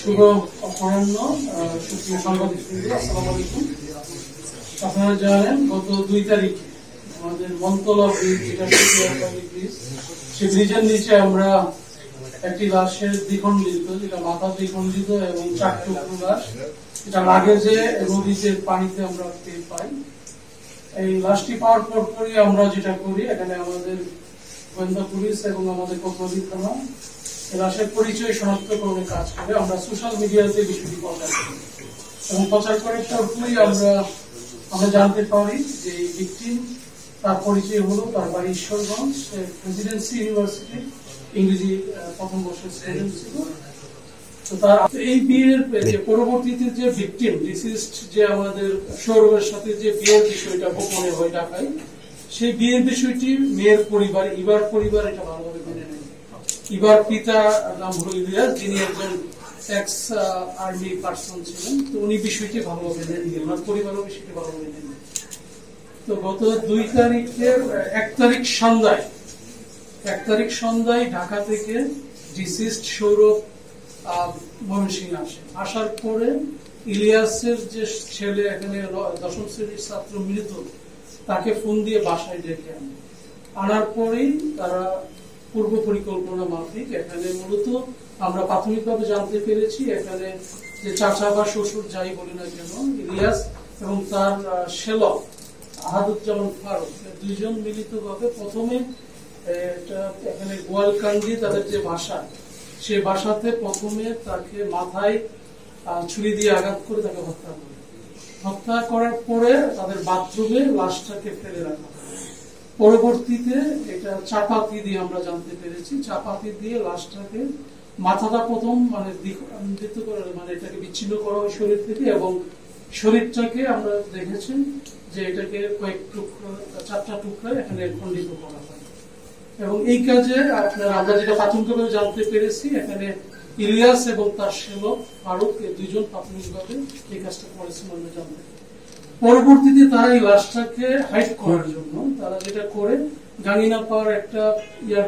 শুভ অপরাহ্ন, সুপ্রিয় সাংবাদিকবৃন্দ, আসসালামু আলাইকুম। আপনারা জানেন গত 2 তারিখ আমাদের মন্তলা ব্রিজ, যেটা ব্রিজ, সেই ব্রিজের নিচে আমরা একটি লাশের দ্বিখণ্ডিত, যেটা মাথা দ্বিখণ্ডিত এবং 4 টুকরো লাশ, এটা লাগেজে নদীতে পানিতে আমরা পেয়ে পাই। এই লাশটি পাওয়ার পরপরই আমরা যেটা করি, এখানে আমাদের গোয়েন্দা পুলিশ এবং আমাদের কোতোয়ালি থানা লাশের পরিচয় শনাক্তকরণের কাজ করে আমরা সোশ্যাল মিডিয়াতে বিষয়টি প্রচার করি এবং প্রচার করার পরপরই আমরা জানতে পারি যে এই ভিকটিম, তার পরিচয় হলো তার বাড়ি ঈশ্বরগঞ্জ, প্রেসিডেন্সি ইউনিভার্সিটি ইংরেজি প্রথম বর্ষের স্টুডেন্ট ছিল। তো তার এই বিয়ের যে পরবর্তীতে যে ভিকটিম ডিসিজড, যে আমাদের সৌরভের সাথে যে বিয়ের বিষয়টা গোপনে হয় ঢাকায়, সেই বিয়ের বিষয়টি মেয়ের পরিবার, ইবার পরিবার এটা ভালোভাবে মেনে নেয়। ইবার পিতা নাম হলো ইলিয়াস, যিনি একজন এক্স আর্মি পার্সন ছিলেন। তো উনি বিষয়টি ভালোভাবে মেনে নিলেন, ওনার পরিবারও বিষয়টি ভালোভাবে মেনে নিলেন। তো গত 2 তারিখের 1 তারিখ সন্ধ্যায় ঢাকা থেকে ডিসিজড সৌরভ ময়মনসিংহে আসার পরে ইলিয়াসের যে ছেলে, এখানে 10ম শ্রেণীর ছাত্র মৃত, তাকে ফোন দিয়ে বাসায় ডেকে আনার পরেই তারা পূর্ব পরিকল্পনা মাফিক এখানে মূলত আমরা প্রাথমিকভাবে জানতে পেরেছি, এখানে যে চাচা বা শ্বশুর যাই বলি না কেন, ইলিয়াস এবং তার শ্যালক আহাদুজ্জামান ফারুক, দুইজন মিলিতভাবে প্রথমে এখানে গোয়ালকান্দি তাদের যে বাসা, সে বাসাতে প্রথমে তাকে মাথায় ছুরি দিয়ে আঘাত করে তাকে হত্যা করে। হত্যা করার পরে তাদের বাথরুমে লাশটাকে ফেলে রাখা হয়। পরবর্তীতে এটা চাপাতি দিয়ে আমরা জানতে পেরেছি, চাপাতি দিয়ে লাশটাকে মাথাটা প্রথম মানে এটাকে বিচ্ছিন্ন করা হয় শরীর থেকে, এবং শরীরটাকে আমরা দেখেছি যে এটাকে কয়েক টুকরো, 4টা টুকরায় এখানে খণ্ডিত করা হয়। এবং এই কাজে আমরা যেটা প্রাথমিকভাবে জানতে পেরেছি, এখানে ইলিয়াস এবং তার শ্যালক ফারুক, দুইজন প্রাথমিকভাবে এই কাজটা করেছেন আমরা জানতে। পরবর্তীতে তারা এই লাশটাকে হাইড করার জন্য তারা যেটা করে, গাঙ্গিনা পাওয়ার একটা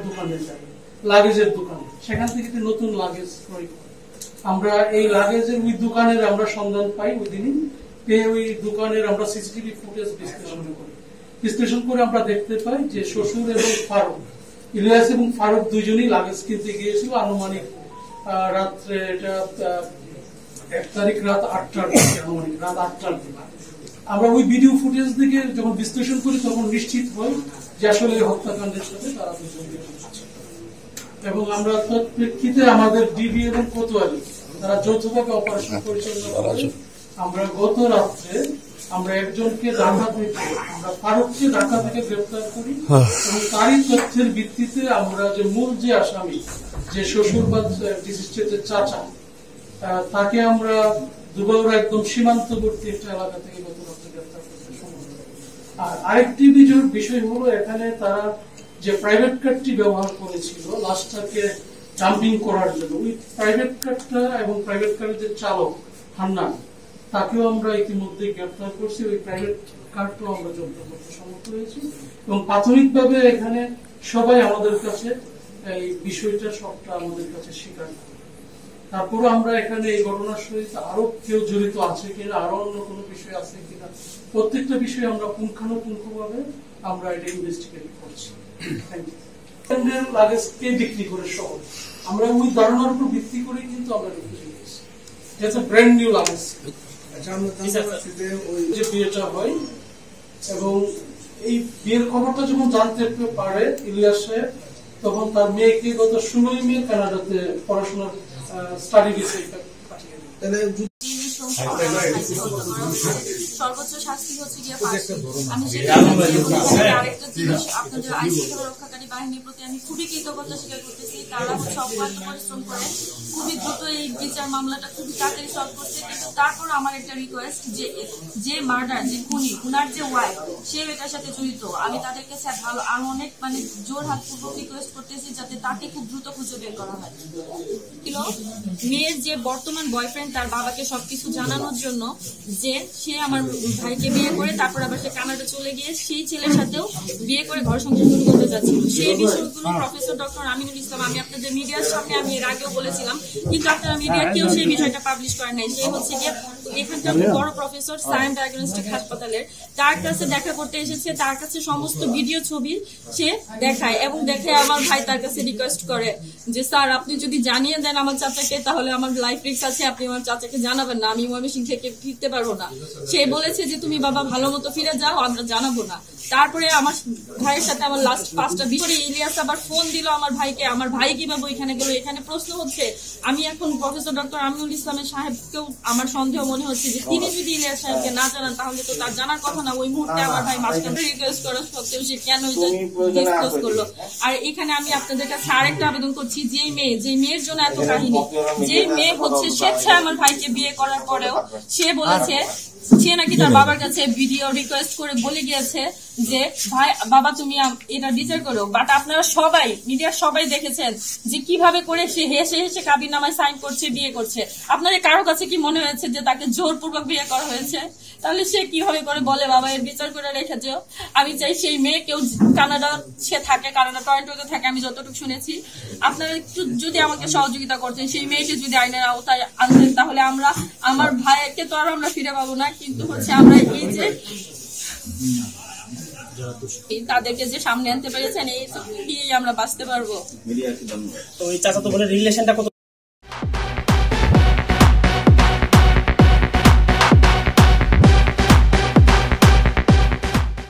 দোকানে যায়, লাগেজের দোকানে, সেখান থেকে নতুন লাগেজ ক্রয় করে। আমরা এই লাগেজের ওই দোকানের আমরা সন্ধান পাই ওই দিনই, পেয়ে ওই দোকানের আমরা সিসিটিভি ফুটেজ বিশ্লেষণ করে আমরা দেখতে পাই যে শ্বশুর এবং ফারুক, ইলিয়াস এবং ফারুক দুইজনই লাগেজ কিনতে গিয়েছিল আনুমানিক রাত্রে, এটা 1 তারিখ রাত 8টার দিকে, আনুমানিক রাত 8টার দিকে। আমরা ওই ভিডিও ফুটেজ দিকে যখন বিশ্লেষণ করি তখন নিশ্চিত হই যে আসলে হত্যাকাণ্ডের সাথে তারা দুজন আছে। এবং আমরা প্রেক্ষিতে আমাদের ডিবি এবং কোতোয়ালি তারা যৌথভাবে অপারেশন পরিচালনা করে আমরা গত রাত্রে আমরা একজনকে ঢাকা থেকে, আমরা ফারুককে ঢাকা থেকে গ্রেফতার করি এবং তারই তথ্যের ভিত্তিতে আমরা যে মূল যে আসামি, যে শ্বশুর বা ডিসিস্টের যে চাচা, তাকে আমরা দুবাউরা একদম সীমান্তবর্তী একটা এলাকা থেকে গত রাত্রে গ্রেফতার করতে সমর্থ হই। আর আরেকটি বিষয় হলো, এখানে তারা যে প্রাইভেট কারটি ব্যবহার করেছিল লাশটাকে ডাম্পিং করার জন্য, ওই প্রাইভেট কারটা এবং প্রাইভেট কারের যে চালক হান্নান, তাকেও আমরা ইতিমধ্যে গ্রেফতার করছি। ওই প্রাইভেট কারটাও আমরা জব্দ করতে সমর্থ হয়েছি এবং প্রাথমিকভাবে এখানে সবাই আমাদের কাছে এই বিষয়টা সবটা আমাদের কাছে স্বীকার করে। তারপরে আমরা এখানে এই ঘটনার সহিত আরো কেউ জড়িত আছে কিনা, আরো অন্য কোনো বিষয় আছে কিনা, প্রত্যেকটা বিষয়ে আমরা পুঙ্খানুপুঙ্খভাবে আমরা এটা ইনভেস্টিগেট করছি। লাগেজ কে বিক্রি করে শহর, আমরা ওই ধারণার উপর ভিত্তি করে কিন্তু আমরা এটা ব্র্যান্ড নিউ লাগেজ যে বিয়েটা হয়। এবং এই বিয়ের খবরটা যখন জানতে পারে ইলিয়াস সাহেব, তখন তার মেয়েকে গত 16ই মে কানাডাতে পড়াশোনার স্টাডি ভিসায় পাঠিয়ে দেয়। সর্বোচ্চ শাস্তি হচ্ছে গিয়ে ফাঁসি। আমি আরেকটা জিনিস, আপনাদের আইন শৃঙ্খলা রক্ষাকারী বাহিনীর প্রতি আমি খুবই কৃতজ্ঞতা স্বীকার করতেছি। তারা অক্লান্ত পরিশ্রম করে খুবই দ্রুত এই বিচার মামলাটা খুবই তাড়াতাড়ি সলভ করছে। কিন্তু তারপর আমার একটা রিকোয়েস্ট, যে মার্ডার, যে খুনি, উনার যে ওয়াইফ, সে এটার সাথে জড়িত, আমি তাদেরকে ভালো আরো অনেক জোর হাতপূর্বক রিকোয়েস্ট করতেছি যাতে তাকে খুব দ্রুত খুঁজে বের করা হয়। মেয়ের যে বর্তমান বয়ফ্রেন্ড, তার বাবাকে সবকিছু জানানোর জন্য যে সে আমার ভাইকে বিয়ে করে তারপর আবার সে কানাডা চলে গিয়ে সেই ছেলের সাথেও বিয়ে করে ঘর সংসার শুরু করতে যাচ্ছিল। সেই বিষয়গুলো প্রফেসর ডক্টর আমিনুল ইসলাম, আমি আপনাদের মিডিয়ার সামনে আমি এর আগেও বলেছিলাম, কিন্তু আপনারা মিডিয়া কেউ সেই বিষয়টা পাবলিশ করেন নাই। সে হচ্ছে গিয়ে এখানকার বড় প্রফেসর সায়েন্স ডায়াগনস্টিক হাসপাতালের, তার কাছে দেখা করতে এসেছে, তার কাছে সমস্ত ভিডিও ছবি সে দেখায় এবং দেখে আমার ভাই তার কাছে রিকোয়েস্ট করে যে স্যার আপনি যদি জানিয়ে দেন আমার চাচাকে তাহলে আমার লাইফ রিস্ক আছে, আপনি আমার চাচাকে জানাবেন না, আমি ময়মনসিংহ থেকে ফিরতে পারবো না। সে বলেছে যে তুমি বাবা ভালো মতো ফিরে যাও, আমরা জানাবো না। তারপরে আমার ভাইয়ের সাথে আমার লাস্ট 5টা বিষয় ইলিয়াস আবার ফোন দিল আমার ভাইকে, আমার ভাই কিভাবে ওইখানে গেল। এখানে প্রশ্ন হচ্ছে, আমি এখন প্রফেসর ডক্টর আমিনুল ইসলামের সাহেবকেও আমার সন্দেহ মনে হচ্ছে যে তিনি যদি ইলিয়াস সাহেবকে না জানান তাহলে তো তার জানার কথা না। ওই মুহূর্তে আমার ভাই মাঝখানে রিকোয়েস্ট করা সত্ত্বেও সে কেন ডিসক্লোজ করলো। আর এখানে আমি আপনাদের কাছে আরেকটা আবেদন করছি, যে মেয়ের জন্য এত কাহিনী, যে মেয়ে হচ্ছে স্বেচ্ছায় আমার ভাইকে বিয়ে করার পরেও সে বলেছে সে নাকি তার বাবার কাছে ভিডিও রিকোয়েস্ট করে বলে গিয়েছে যে ভাই বাবা তুমি এটা বিচার করো। বাট আপনারা সবাই মিডিয়ার সবাই দেখেছেন যে কিভাবে করে সে হেসে হেসে কাবিননামায় সাইন করছে, বিয়ে করছে। আপনাদের কারো কাছে কি মনে হয়েছে যে তাকে জোরপূর্বক বিয়ে করা হয়েছে? তাহলে সে কিভাবে করে বলে বাবা এর বিচার করে রেখেছে। আমি চাই সেই মেয়ে কেউ কানাডা সে থাকে, কানাডা টরন্টোতে থাকে আমি যতটুকু শুনেছি। আপনারা একটু যদি আমাকে সহযোগিতা করতেন, সেই মেয়েকে যদি আইনের আওতায় আনতেন তাহলে আমরা আমার ভাইকে তো আর আমরা ফিরে পাবো না, কিন্তু হচ্ছে আমরা এই যে তাদেরকে যে সামনে আনতে পেরেছেন এই আমরা বাঁচতে পারবো। তো ওই চাচাতো বোনের রিলেশনটা কত